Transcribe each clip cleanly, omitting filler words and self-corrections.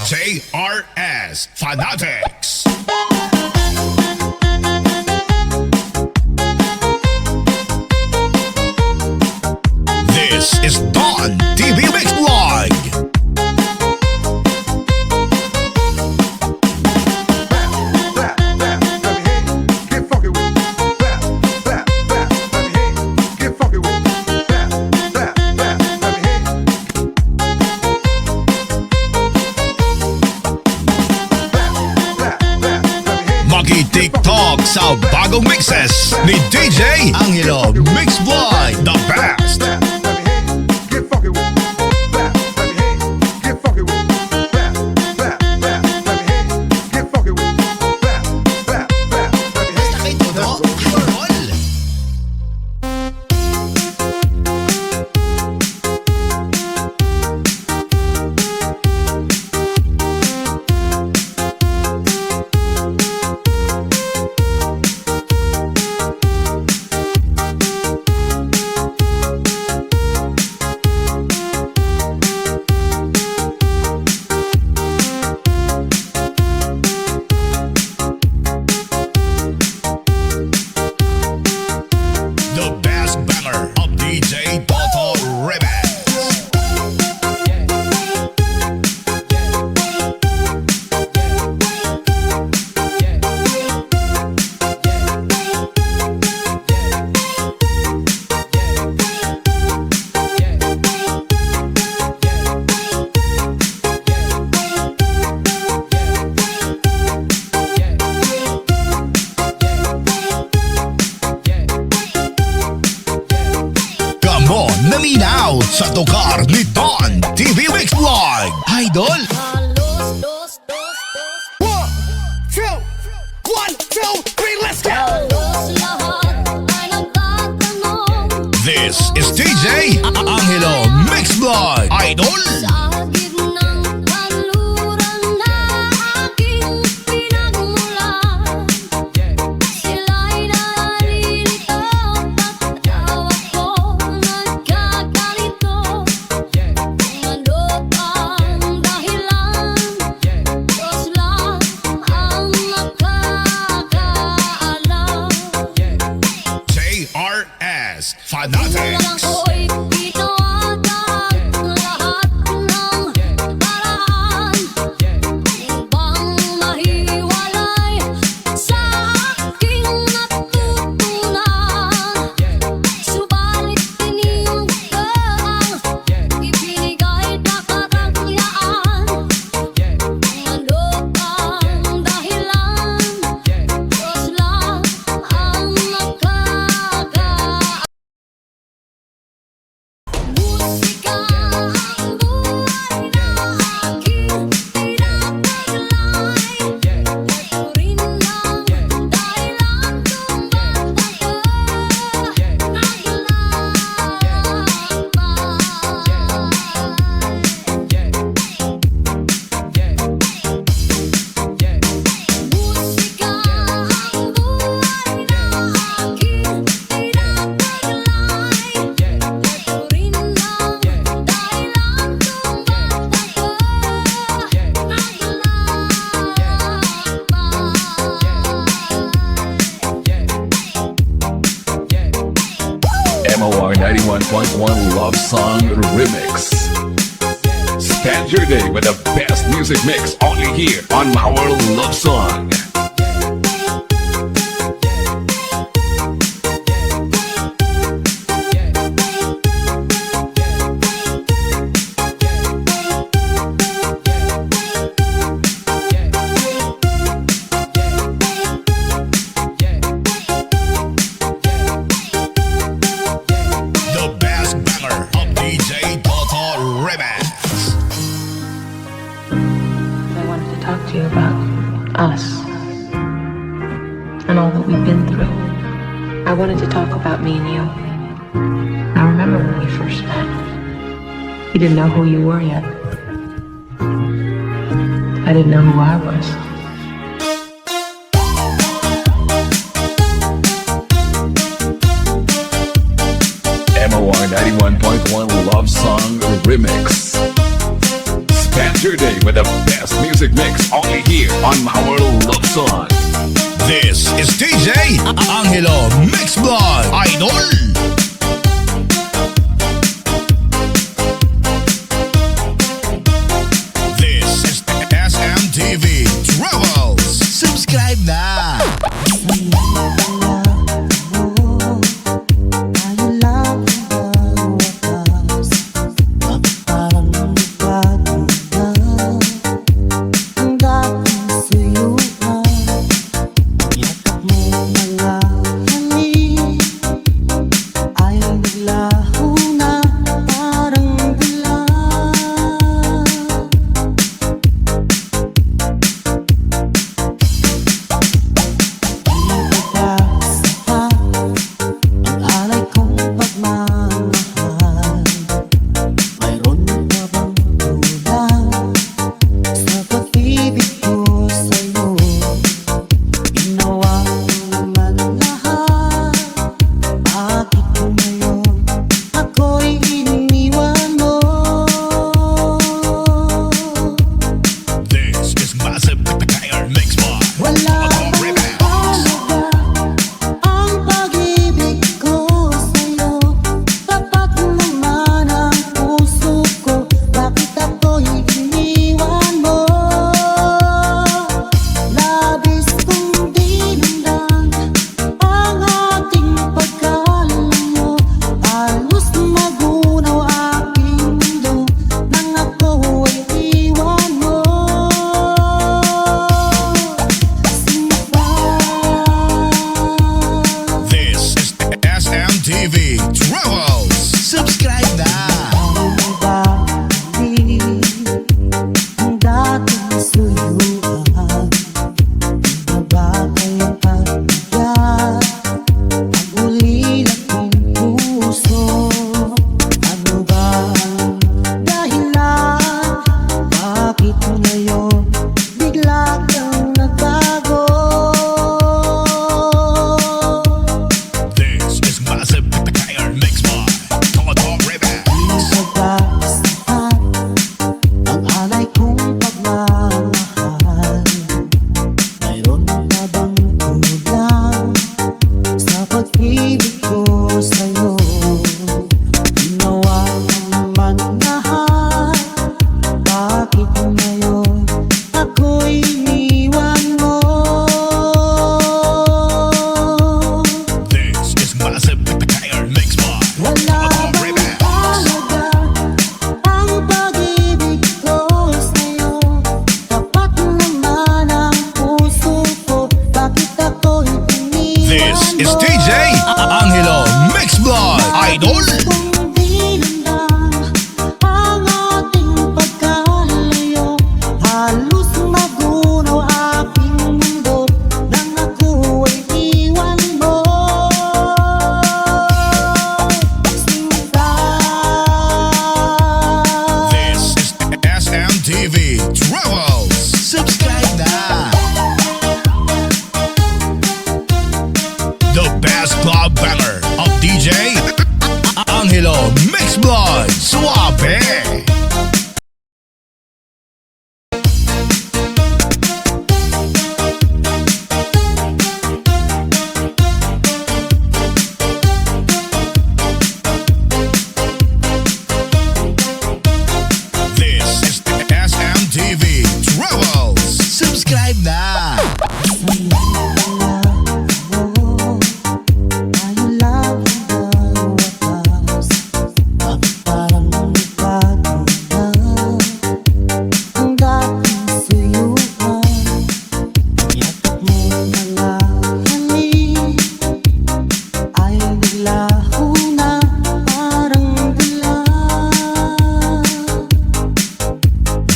JRS Fanatics. This is Don TV Mix Vlog. Maki-TikTok sa bagong mixes ni DJ Angelo Mix Vlog, the best. Naminaw sa tukar ni Don TV Mix Vlog, Idol. 1, 2, 3, let's go! This is DJ Angelo Mix Vlog, Idol. Fanatics. MOR 91.1 Love Song Remix. Spend your day with the best music mix only here on our Love Song. Talk to you about us and all that we've been through. I wanted to talk about me and you. I remember when we first met. You didn't know who you were yet. I didn't know who I was. MOR 91.1 Love Song Remix. Spend your day with the best music mix only here on our love song. This is DJ Angelo Mix Blog Idol. This is SMTV Travels. Subscribe na! TV Travels. Subscribe na! This is DJ Angelo Mix Blog Idol. This is SMTV Travels. Subscribe now. The best club banger of DJ Angelo Mix Blog Suave. This is SMTV Travels. Subscribe now.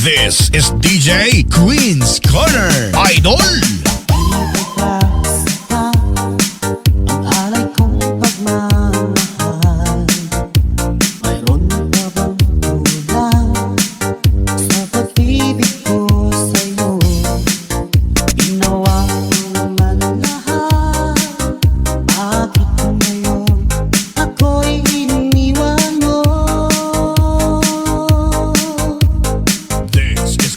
This is DJ Queen's Corner Idol. This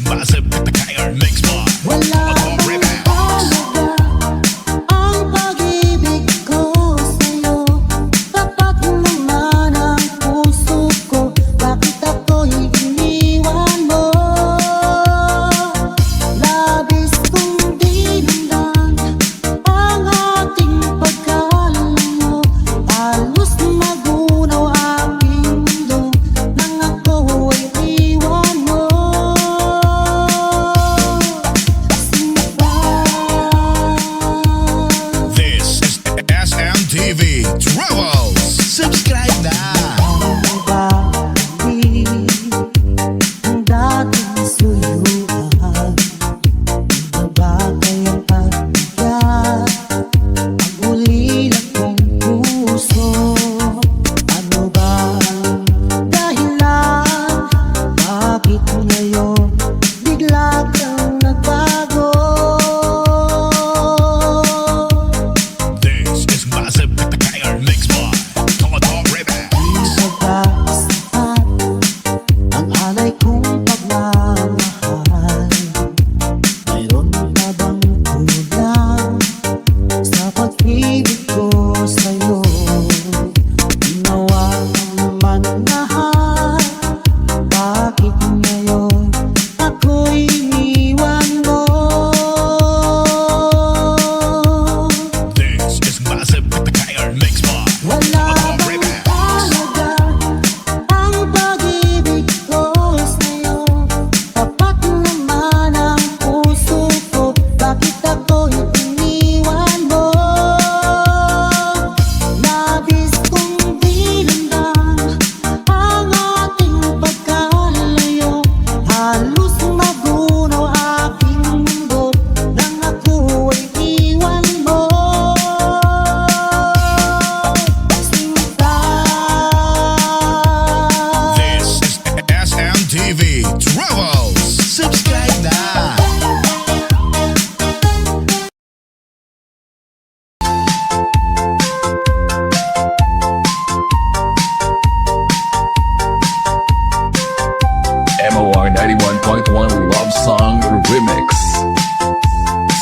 Love Song Remix.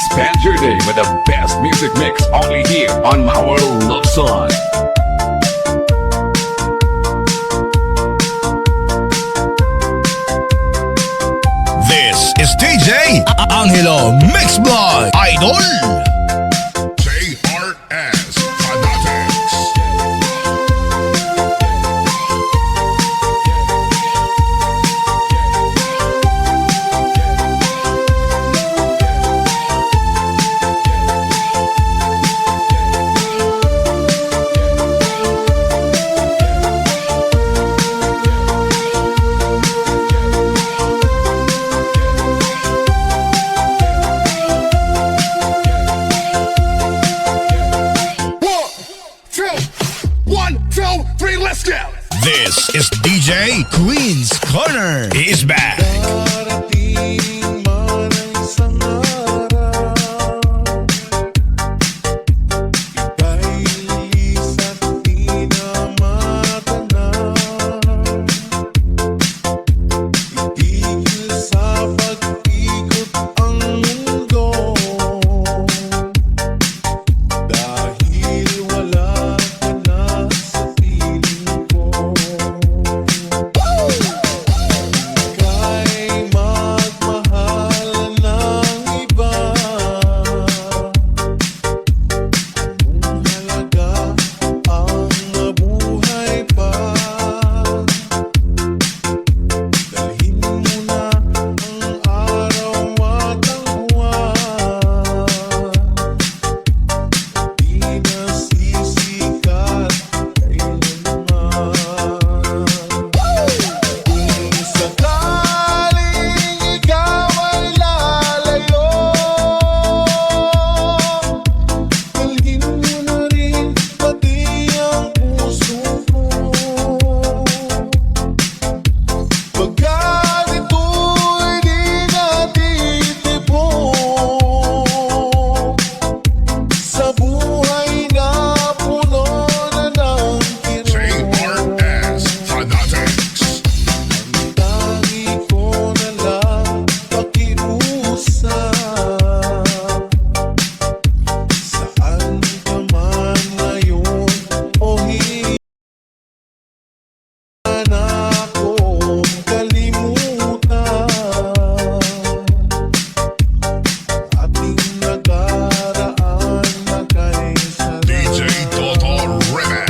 Spend your day with the best music mix only here on My World Love Song. This is DJ Angelo Mix Boy Idol JRS Fanatics. Let's go! This is DJ Queen's Corner. He's back. Darating man ang isang araw, ika'y lilis at di na matanaw. Itigil sa pag-ikot ang mundo, dahil wala ka na sa piling ko. Ika'y magmahal ng iba. Anong halaga ang mabuhay pa? Dalhin mo na ang araw at ang buwan. Di na sisikat kailanman. Kung sakaling ikaw ay lalayo, dalhin mo na rin pati ang puso ko. Pagkat ito'y di natitipon sa buhay na puno na ng kirot. JRS Fanatics. Ang tangi ko na lang pakiusap, saan ka man ngayon o hindi na akong kalimutan. Ating nakaraan na kay DJ Toto Remix.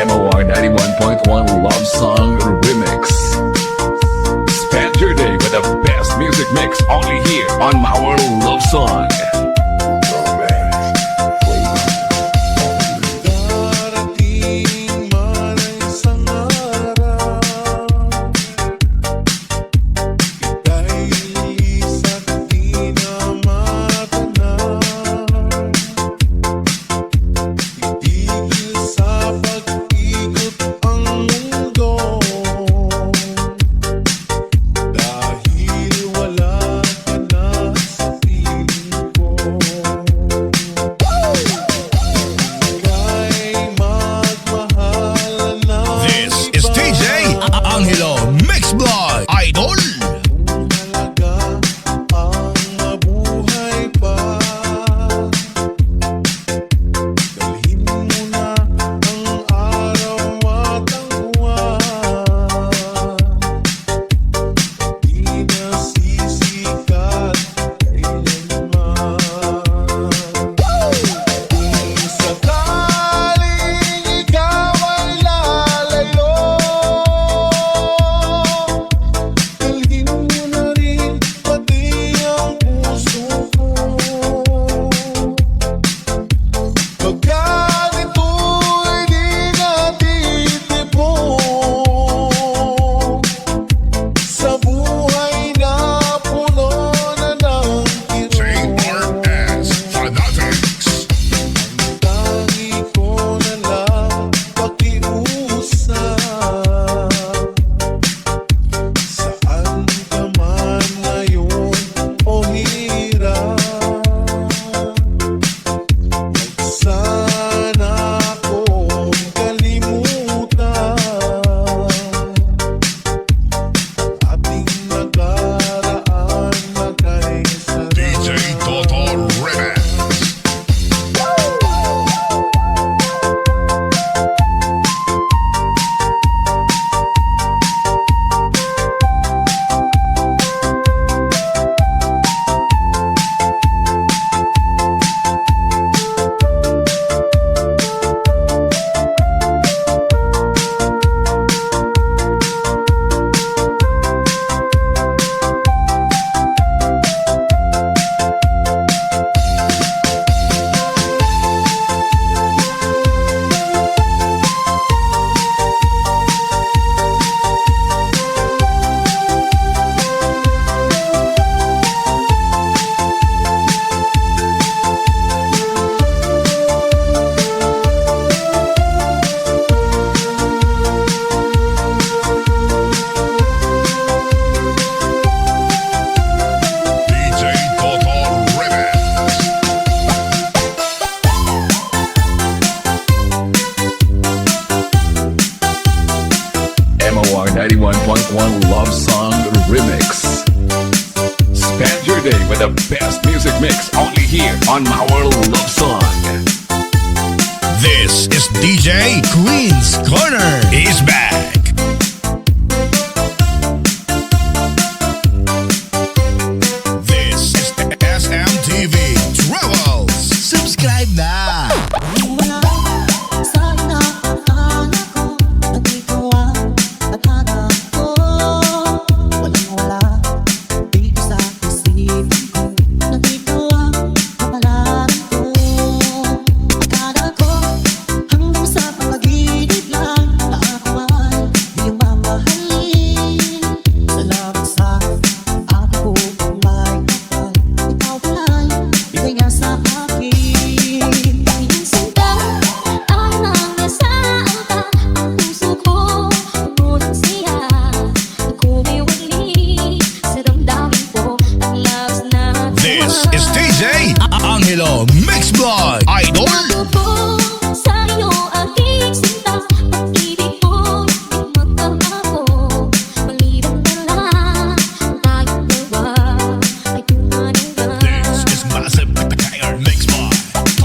MOR 91.1 Love Song Remix. Spend your day with the best music mix only here on My World Love Song. Darating man ang isang araw, ika'y lilis at di na matanaw. Itigil sa pag-ikot ang mundo, dahil wala ka na sa piling ko. Remix. Spend your day with the best music mix only here on our love song. This is DJ Queen's Corner is back. This is SMTV Travels. Subscribe na! Mix Boy Idol. This is massive banger mix by Tagalog Remix.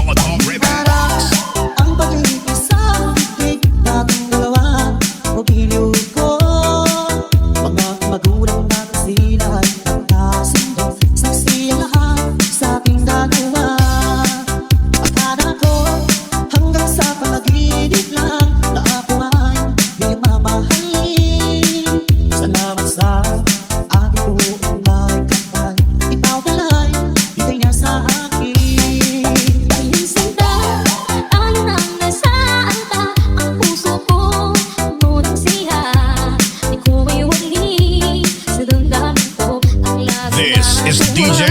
This is DJ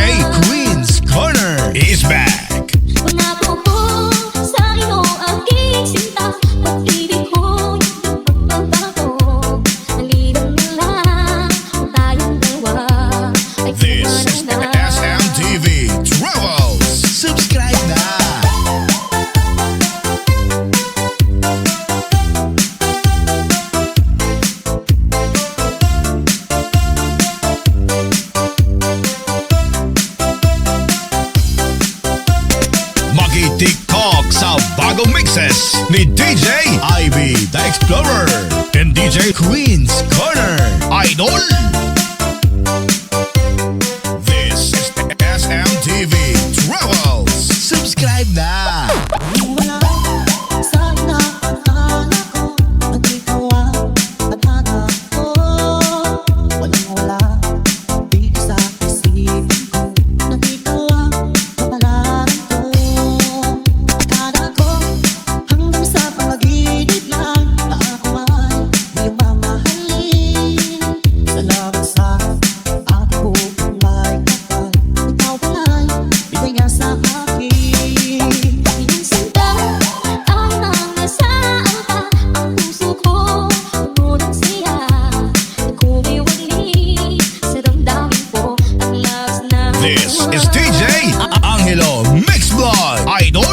Queen's Corner is back. This is SMTV Travels. Subscribe na! TikTok sa bagong mixes ni DJ Ivy the Explorer and DJ Queen's Corner Idol. This is SMTV Travels. Subscribe na! This is DJ Angelo Mix Boy Idol.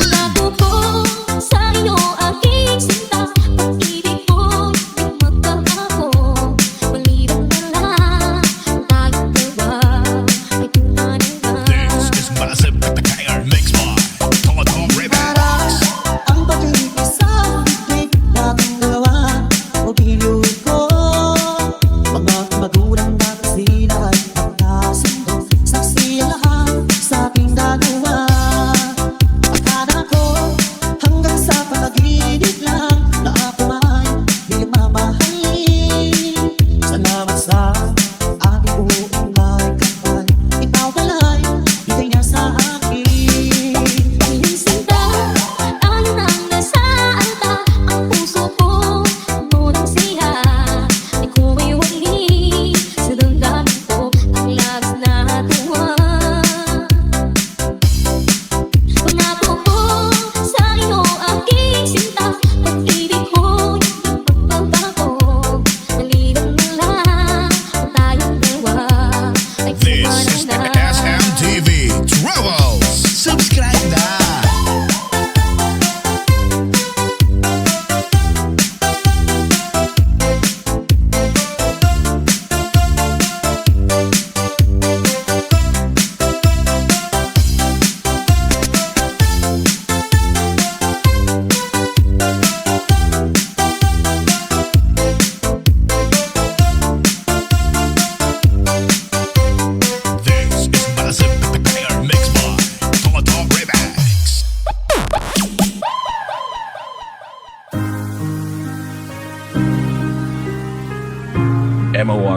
This is massive banger mix by Tagalog Remix. Saksi ang lahat sa aking gagawa.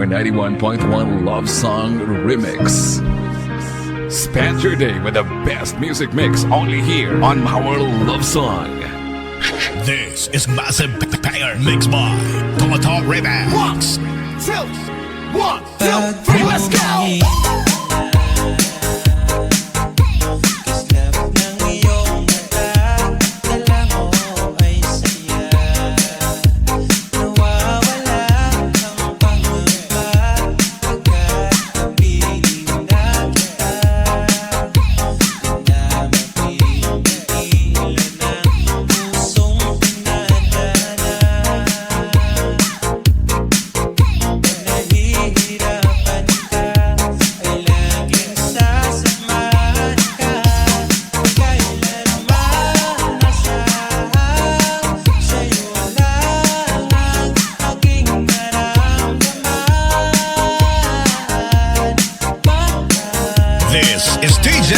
91.1 Love Song Remix. Spend your day with the best music mix only here on our Love Song. This is Massive Banger Mix by Tagalog Remix. 1, 2, 3, let's go! This is DJ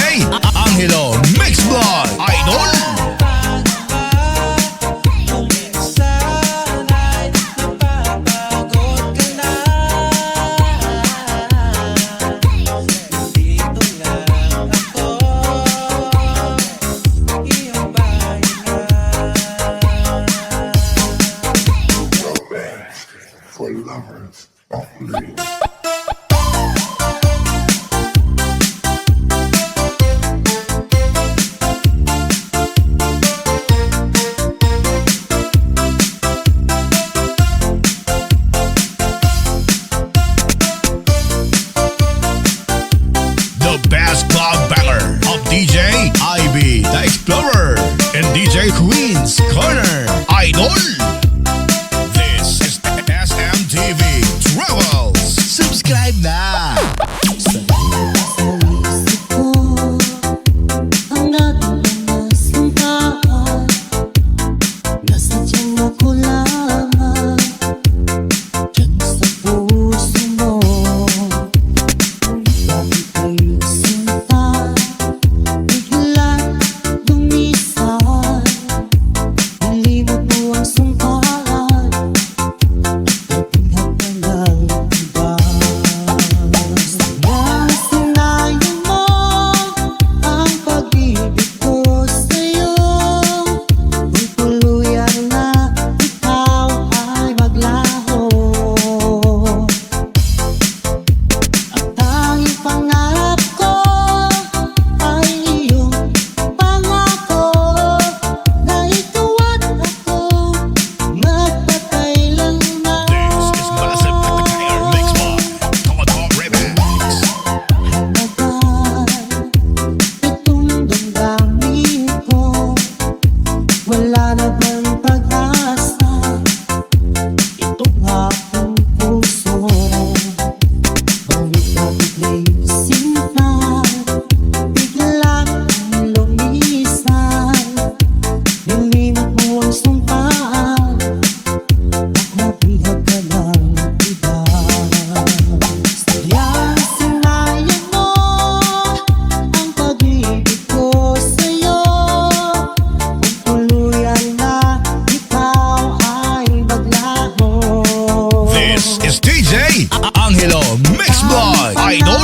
Angelo Mix by Idol. For lovers only. The best club banger of DJ IB the Explorer and DJ Queen's Corner Idol. This is SMTV Travels. Subscribe na! Angelo Mix by Idol.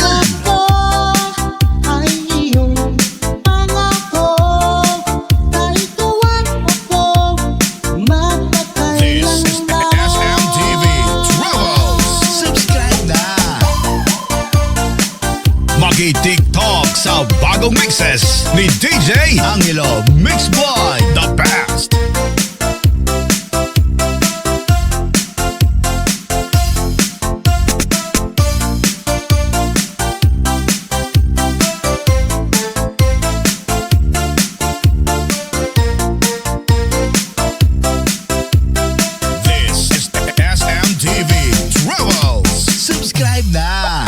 This is SMTV Travels. Subscribe na! Maki-TikTok sa bagong mixes ni DJ Angelo Mix by The Best. Subscribe na!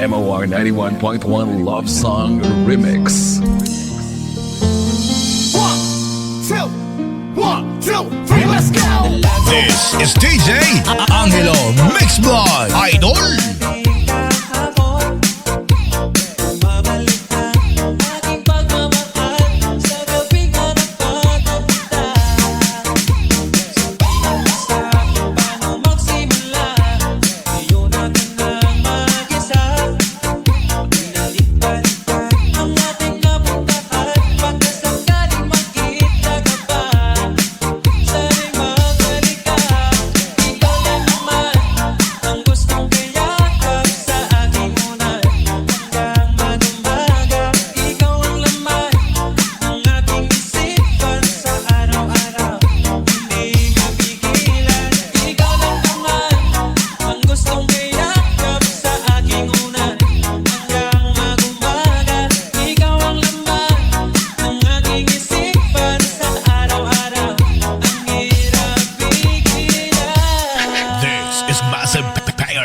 MOR 91.1 Love Song Remix. 1, 2, 3, let's go! This is DJ Angelo mixed by Idol.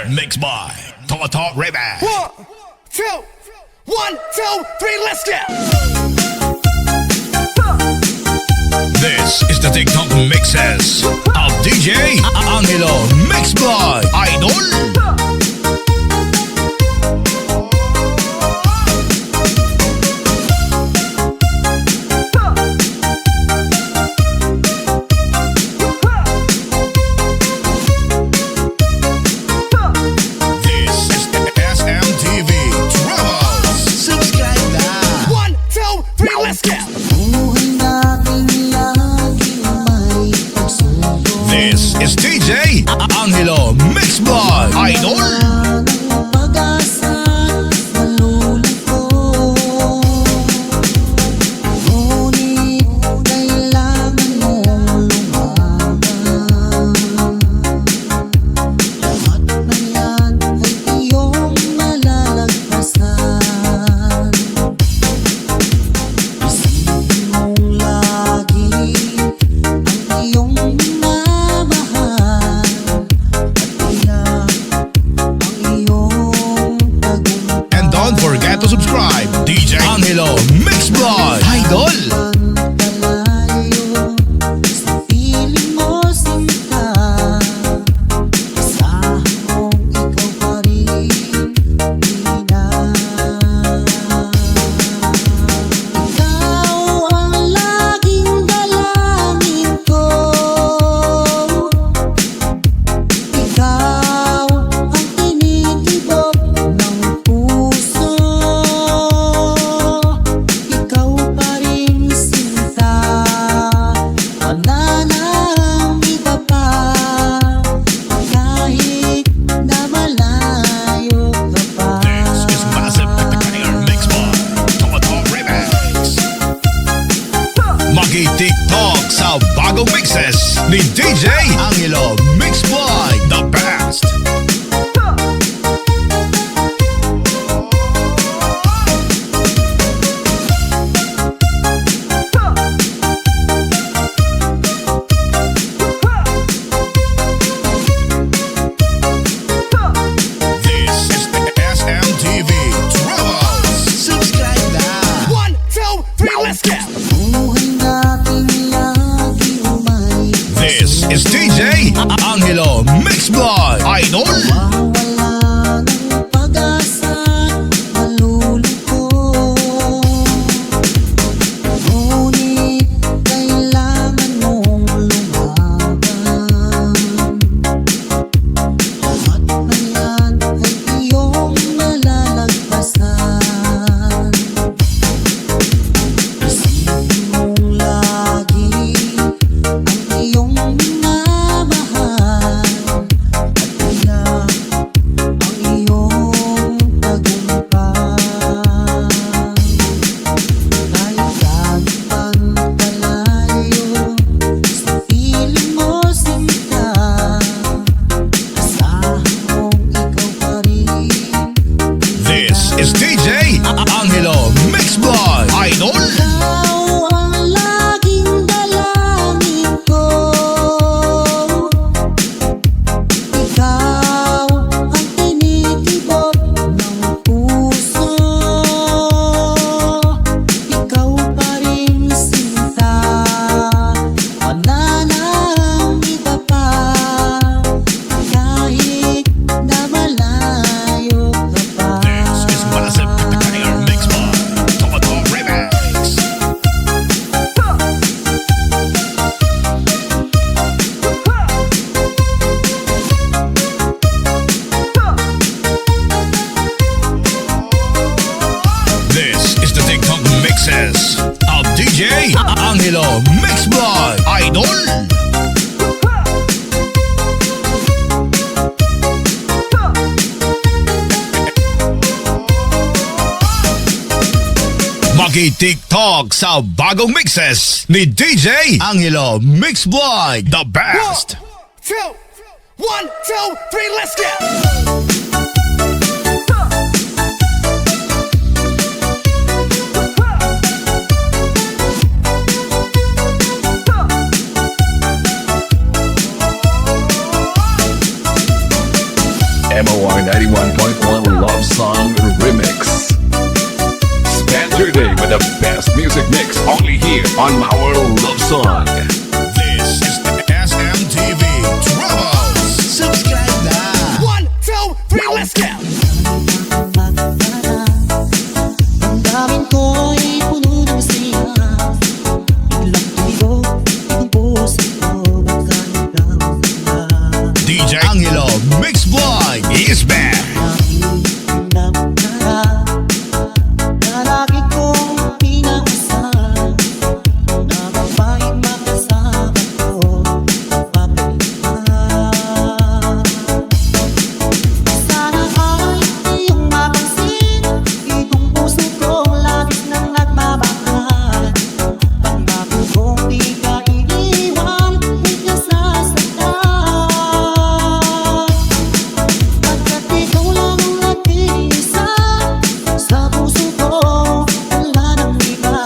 Mixed by Toto Remix. 1, 2, 3, let's go! This is the TikTok mixes of DJ Angelo mixed by Idol. This is DJ Angelo mixed Maki-TikTok sa bagong mixes ni DJ Angelo Mix Blind, the best. 2, 1, 2, 3, let's go! MOR 91.1 Love Song Remix. Spend your day with the best music mix only here on our Love Song. This is the SMTV Troubles. Subscribe na. 1, 2, 3, let's go! Ang daming ko'y puno ng siya. Biglang tumigo ang puso ko. Baka nagkaroon na. DJ Angelo Mix Blind is back. Lagi kong pinakasan na babaeng makasama ko papalitan. Sana ay iyong mapansin itong puso kong labis nang nagmamahal. Pangako kong di ka iiwan, di ka sasaktan. Pagkat ikaw lang ang nag-iisa sa puso ko, wala nang iba.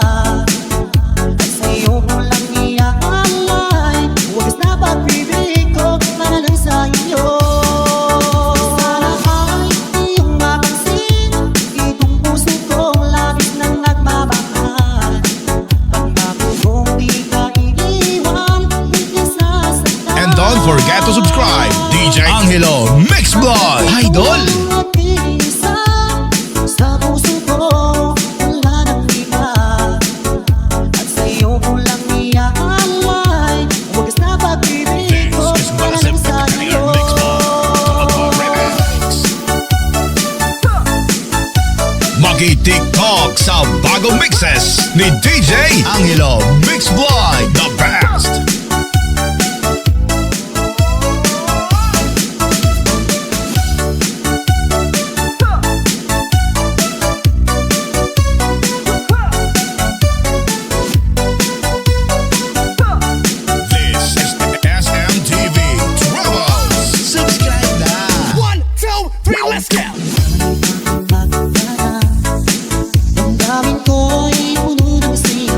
At sa'yo ko lang iaalay, wagas na pag-ibig ko para lang sa iyo. Sana ay iyong mapansin itong puso kong labis nang nagmamahal. Pangako kong di ka iiwan, di ka sasaktan. And don't forget to subscribe. DJ Angelo Mix Blind Idol. Nag-iisa sa puso ko, wala nang iba. At sa'yo ko lang iaalay, wagas na pag-ibig ko This is para lang Massive sa Tagalog iyo. Mix Remix. Maki-TikTok sa bagong mixes ni DJ Angelo Mix Blind, the best. This is the SMTV Troubles. Subscribe na. 1, 2, 3, let's go! Ang daming ko'y puno ng siya.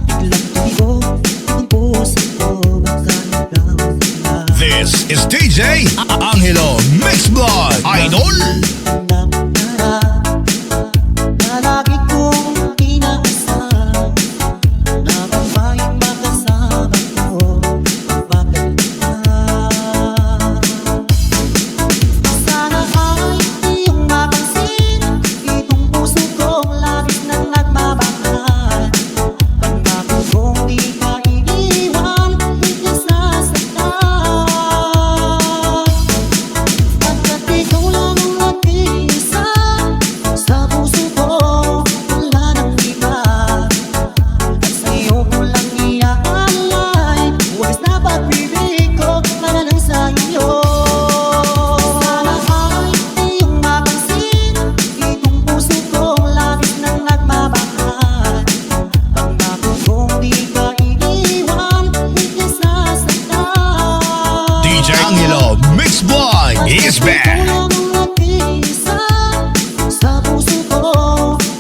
Biglang tumigo ang puso ko, baka nagkaroon na. This is DJ Angelo Mix Blind Idol. Lagi kong pinakasan na babaeng makasama ko papalitan. Sana ay iyong mapansin itong puso kong labis nang nagmamahal. Pangako kong di ka iiwan, di ka sasaktan. Pagkat ikaw lang ang nag-iisa sa puso ko, wala nang iba. At sa'yo ko lang iaalay, wagas na pag-ibig ko para lang sa iyo. Sana ay iyong mapansin itong puso kong labis nang nagmamahal. Pangako kong di ka iiwan, di ka sasaktan. DJ Angelo Mix Blind is back. Ikaw lang ang nag-iisa sa puso ko,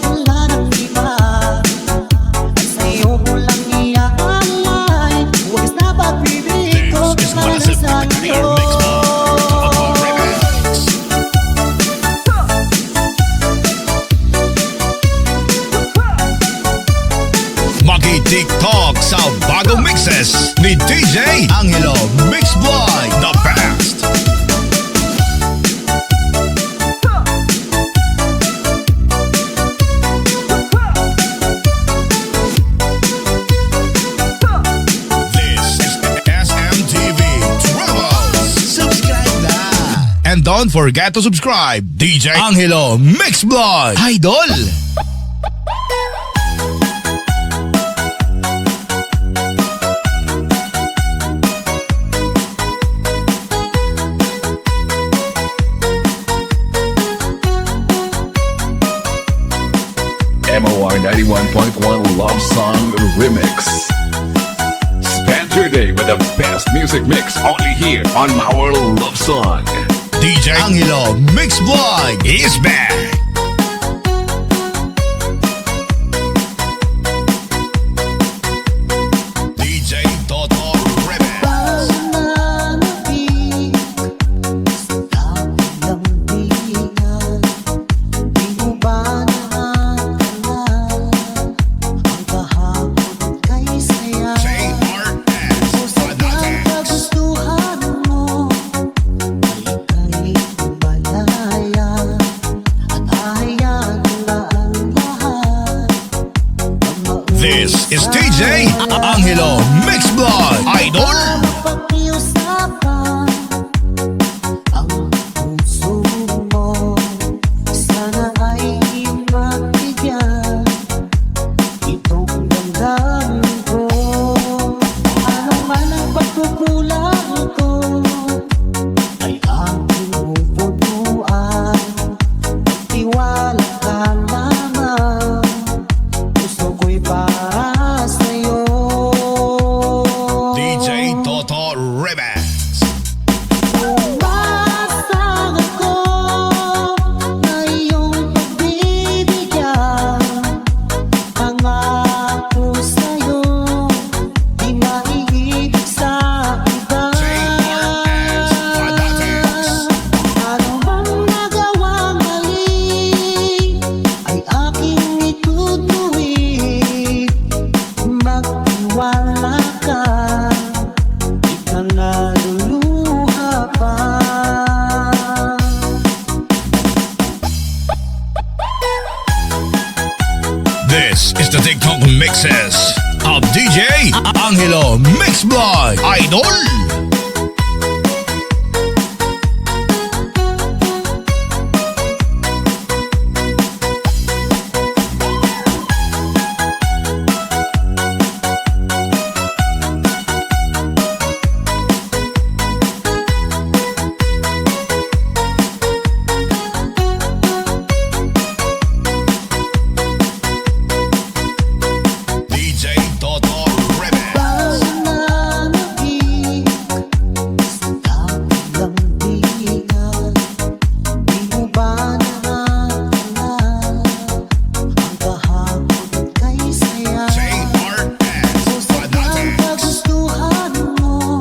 wala nang iba. At sa'yo ko lang iaalay, wagas na pag-ibig ko This is para lang Massive sa Tagalog iyo. Mix Remix. Maki-TikTok sa bagong mixes ni DJ Angelo Mix Blind, the best. This is the SMTV Troubles. Subscribe na. And don't forget to subscribe. DJ Angelo Mix Blind Idol. MOR 91.1 Love Song Remix. Spend your day with the best music mix only here on our Love Song. DJ Angelo Mix Vlog is back. DJ Toto Remix. Pananabik sa kapilambigan, di mo ba naaalala ang kahapon kay saya? JRS Sa kagustuhan mo ay ika'y malaya at hayaan na ang lahat ang mauwi. This is DJ Angelo Mix Vlog Idol. Pakiusapan ang puso mo, sana ay iyong magbigyan itong damdamin ko. Ano man ang pagkukulang ko ay aking pupunuan. Magtiwala ka lamang, gusto ko'y para sa'yo. DJ Toto Remix. Umasang ako na iyong pagbibigyan. Pangako sa'yo, di maiibig sa iba. Ano bang nagawang mali ay aking itutuwid. Magtiwala ka, di ka naluluha pa. This is the TikTok mixes of DJ Angelo Mix Vlog Idol. DJ Toto Remix. Pananabik sa kapilambigan, di mo ba naaalala ang kahapon kay saya? JRS Sa kagustuhan mo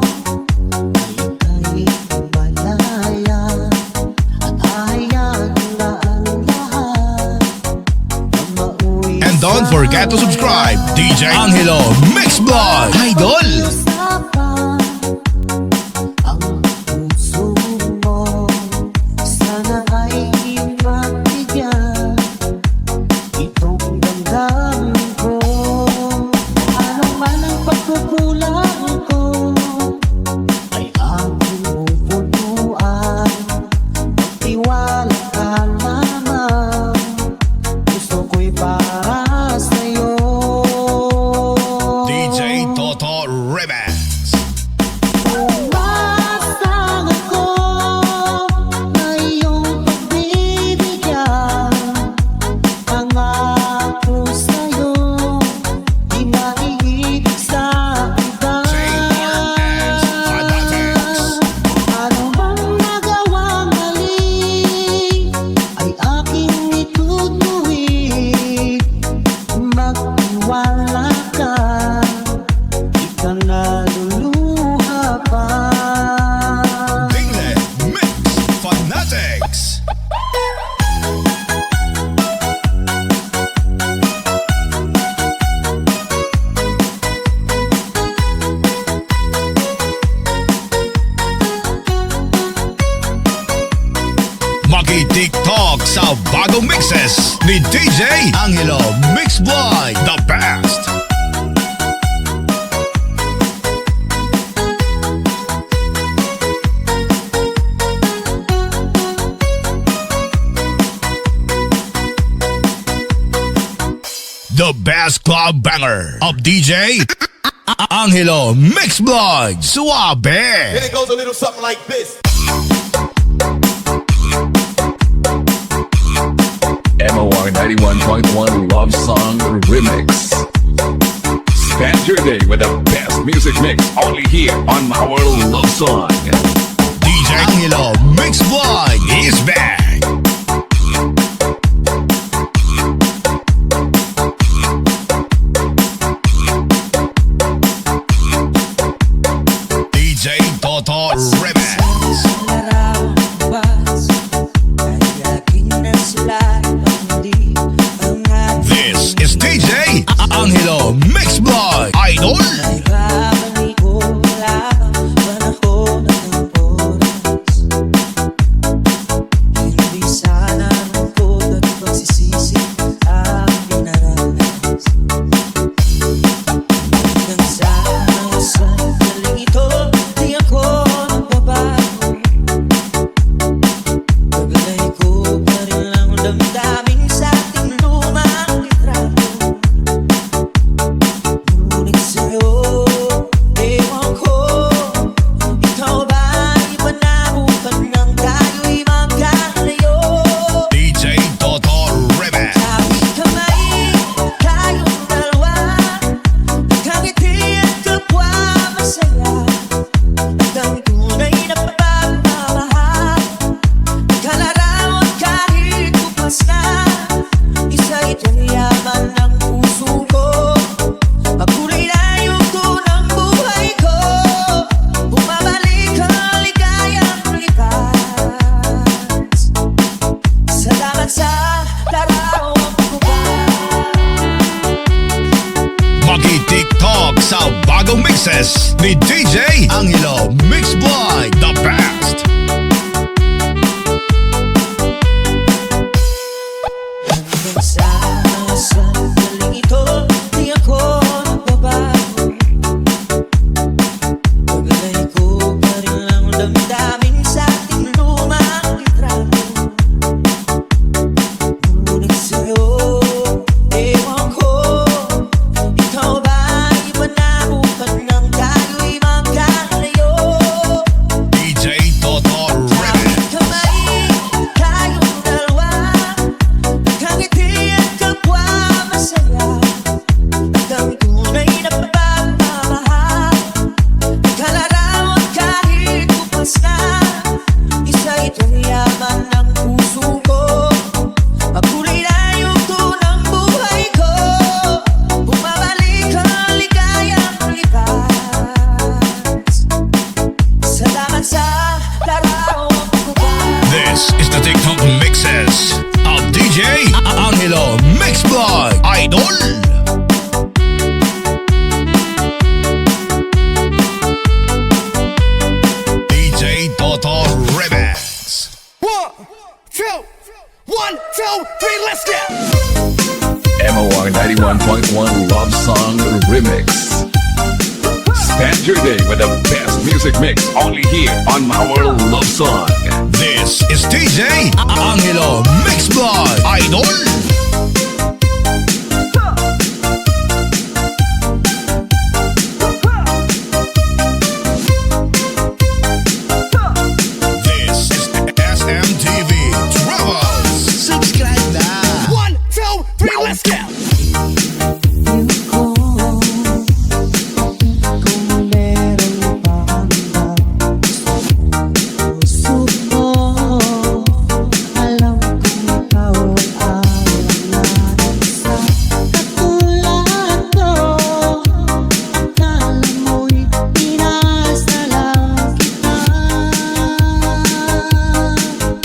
ay ika'y malaya at hayaan na ang lahat ang mauwi. And don't forget to subscribe DJ Angelo Mix Vlog Idol. Pakiusapan ang puso mo, sana ay iyong magbigyan itong damdamin ko. Ano man ang pagkukulang ko ay aking pupunuan. Magtiwala ka lamang, gusto ko'y para sa'yo. DJ Toto Remix. Umasang ako na iyong pagbibigyan. Pangako sa'yo, di maiibig sa iba. Ano bang nagawang mali ay aking itutuwid. Magtiwala ka, di ka naluluha pa. Dingle Mix Fanatics. Maki-TikTok sa bagong mixes ni DJ Angelo Mix Vlog, the best. The best club banger of DJ Angelo Mix Vlog Suabe. And it goes a little something like this. MOR 91.1 Love Song Remix. Spend your day with the best music mix only here on our love song. DJ Angelo Mix Vlog is back. DJ Toto Remix. This is DJ Angelo Mix Vlog Idol. Maki-TikTok sa bagong mixes ni DJ Angelo Mix Vlog, the best. This is the TikTok mixes of DJ Angelo Mix Vlog Idol. DJ Toto Remix. 1, 2, 1, 2, 3, let's go! MOR 91.1 Love Song Remix. Spend your day with the best music mix only here on our love song. This is DJ Angelo Mix Vlog Idol. This is SMTV Travels. Subscribe now. 1, 2, 3, let's go!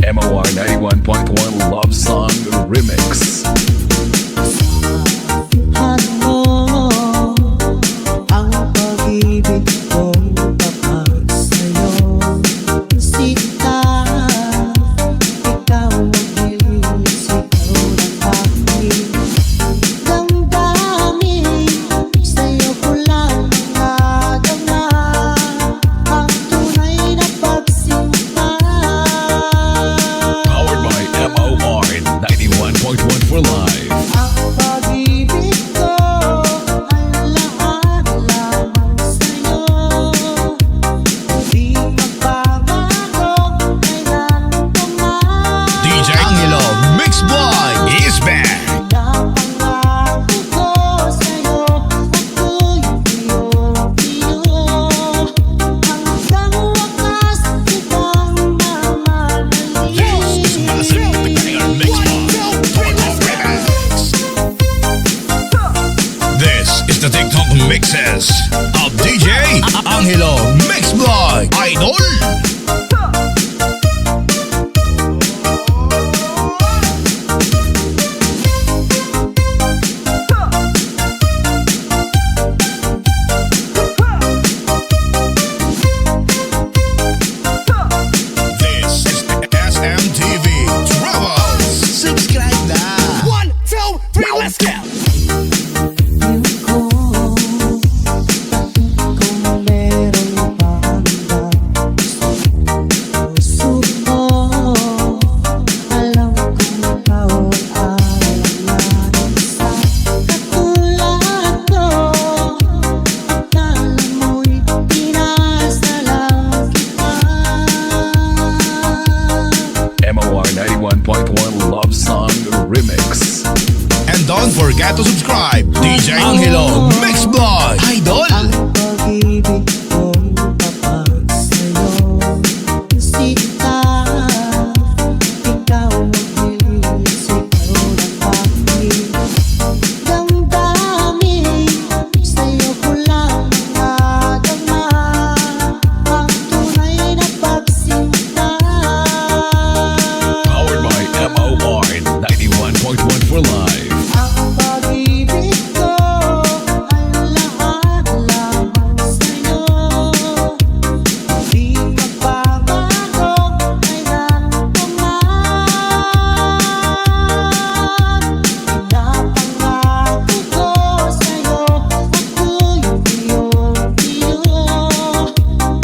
MOR 91.1 Love Song Remix. Powered by MOR 91.1 for life. 91.1 Love Song Remix. And don't forget to subscribe. DJ Angelo Mix Vlog. Idol! Ang pag-ibig kong tapat sa'yo, sita. Ikaw mag-iisip ko ng bakit damdamin sa'yo ko lang nadama ang tunay na pagsinta. Powered by MOR 91.1 for life. Ang pag-ibig ko ay lahat lamang sa'yo. Di magbabago kailan pa man. Pinapangako ko sa'yo, ako'y iyong-iyo.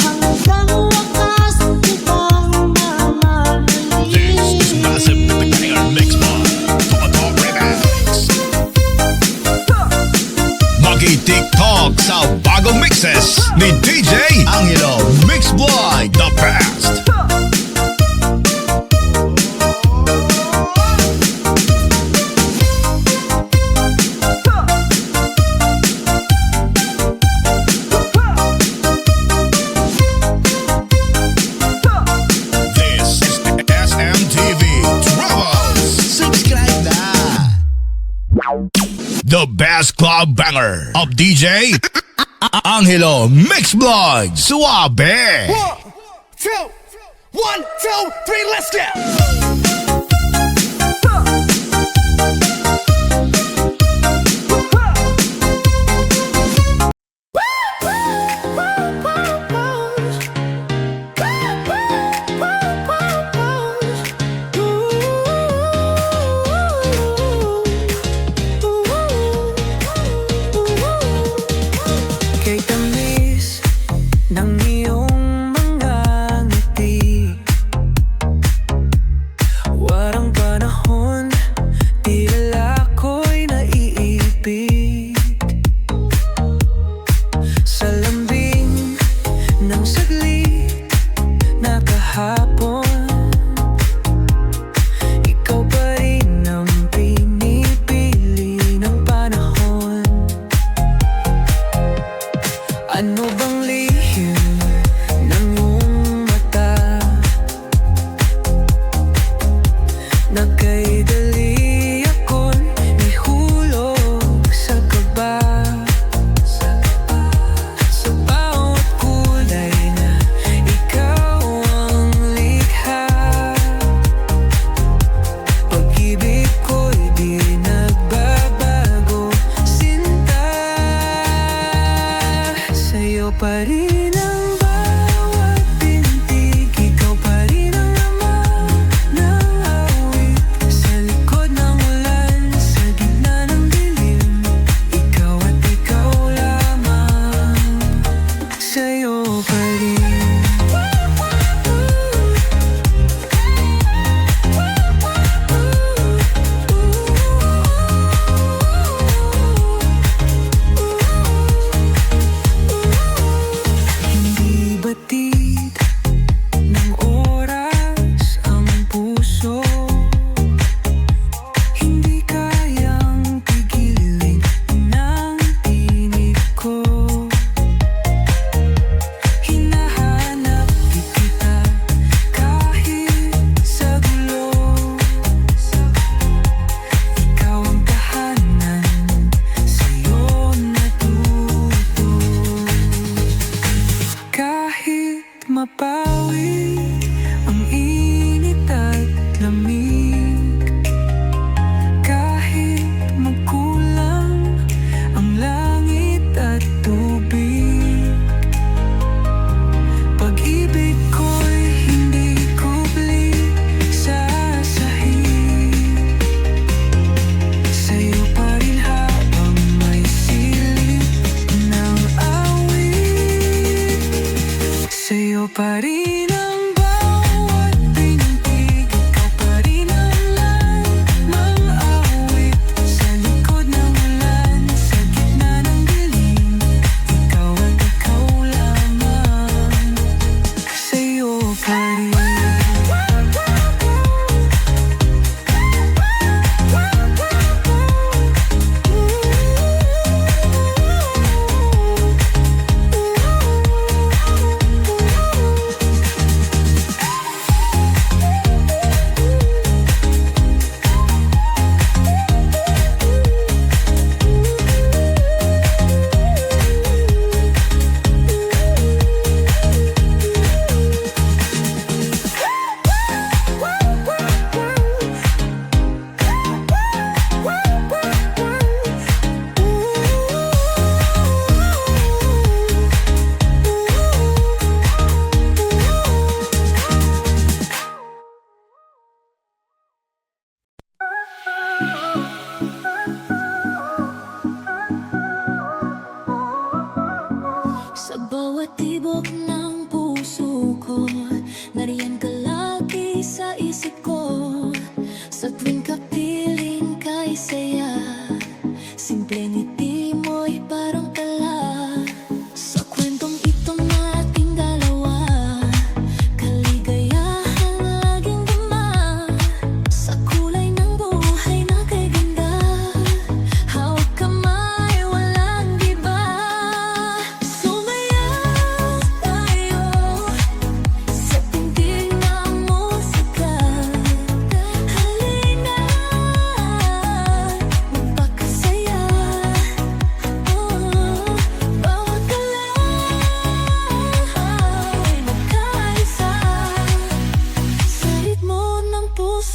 Hanggang wakas kitang This is massive banger mix vlog. Total remix. Maki-TikTok sa bagong mixes ni DJ Angelo Mix Vlog. The best. This is SMTV Travels. Subscribe na. The best club banger of DJ Angelo Mix Vlog. Suabe. 1, 2, 3, let's go! Kay tamis ng iyong mga ngiti, warang panahon, tila ako'y naiipit. Sa lambing ng saglit na kahapon, ikaw pa rin ang pinipili ng panahon. Ano bang lihim ng iyong mata na kay dali ako'y nihulog sa kaba? Sa bawat kulay na ikaw ang likha, pag-ibig ko'y di nagbabago, sinta. Sa'yo pa rin ang bawat pintig, ikaw pa rin ang laman ng awit. Sa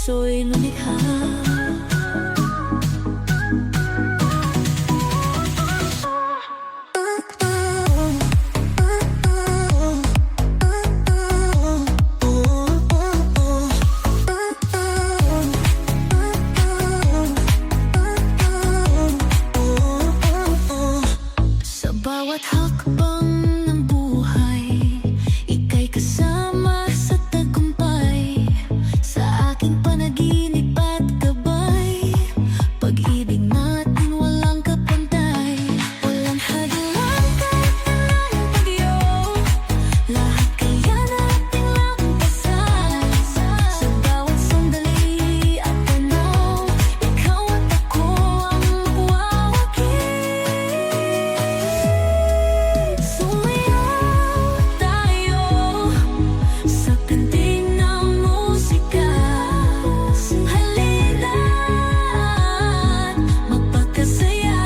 puso'y lumikha. Sa bawat hakbang ng buhay, ika'y kasama sa tagumpay. Sa aking panaginip at gabay, pag-ibig natin walang kapantay. Walang hadlang kahit anong bagyo, lahat kaya nating lampasan. Sa bawat sandali at tanaw, ikaw at ako ang mawawagi. Sumayaw tayo sa kanting ng musika. Halina't magpakasaya.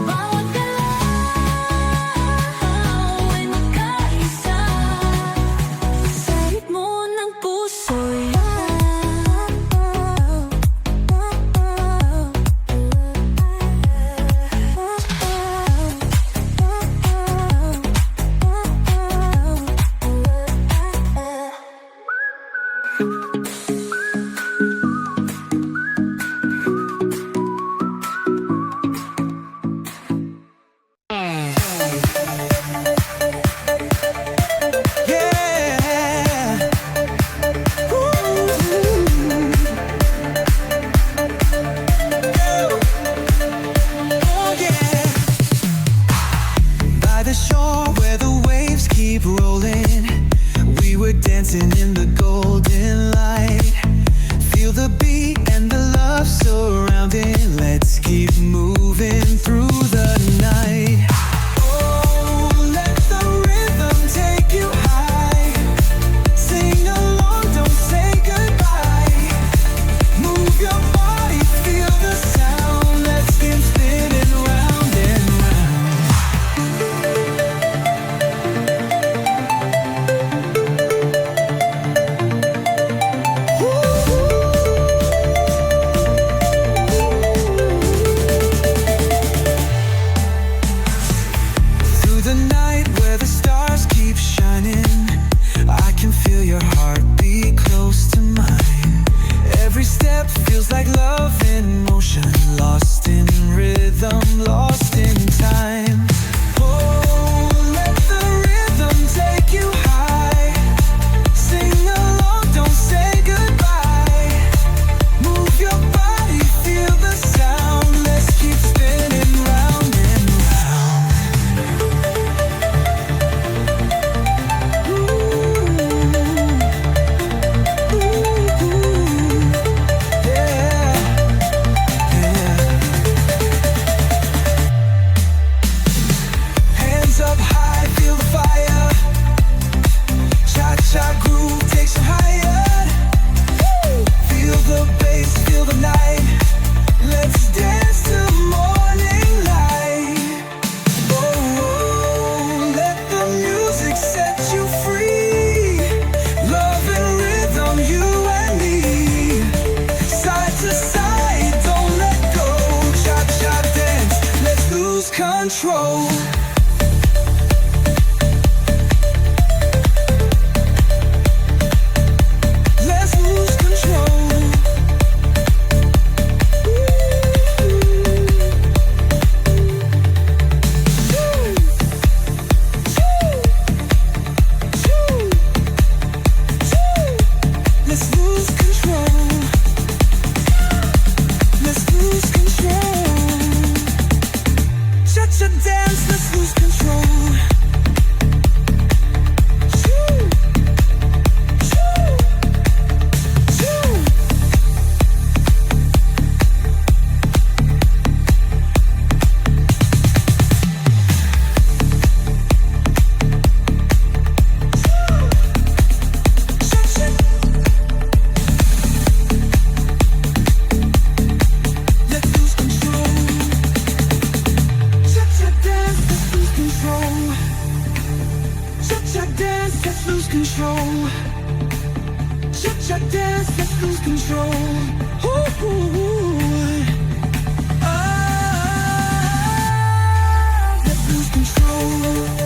Bawat galaw ay magkaisa sa ritmo ng puso'y Yeah. Oh yeah. By the shore where the waves keep rolling, we were dancing in the golden light. Feel the beat and the love surrounding. Let's keep moving through the night. Oh, let the rhythm take you high. Sing along, don't say goodbye. Move your body, feel the sound. Let's keep spinning round and round. Through the night where the stars keep shining, I can feel your heartbeat close to mine. Every step feels like love in motion, lost in rhythm, lost in time. Oh, let the rhythm take you high. Sing along, don't say goodbye. Move your body, feel the sound. Let's keep spinning round and round. Hands up high, feel the fire. Cha-cha groove takes you higher. Feel the bass, feel the night. Let's dance till morning light. Oh, let the music set you free. Love and rhythm, you and me. Side to side, don't let go. Cha-cha dance, let's lose control. Let's lose control. Let's lose control. Let's lose control. Cha-cha dance, let's lose control. Cha-cha dance, let's lose control. Ooh, ooh, ooh. Ah, let's lose control.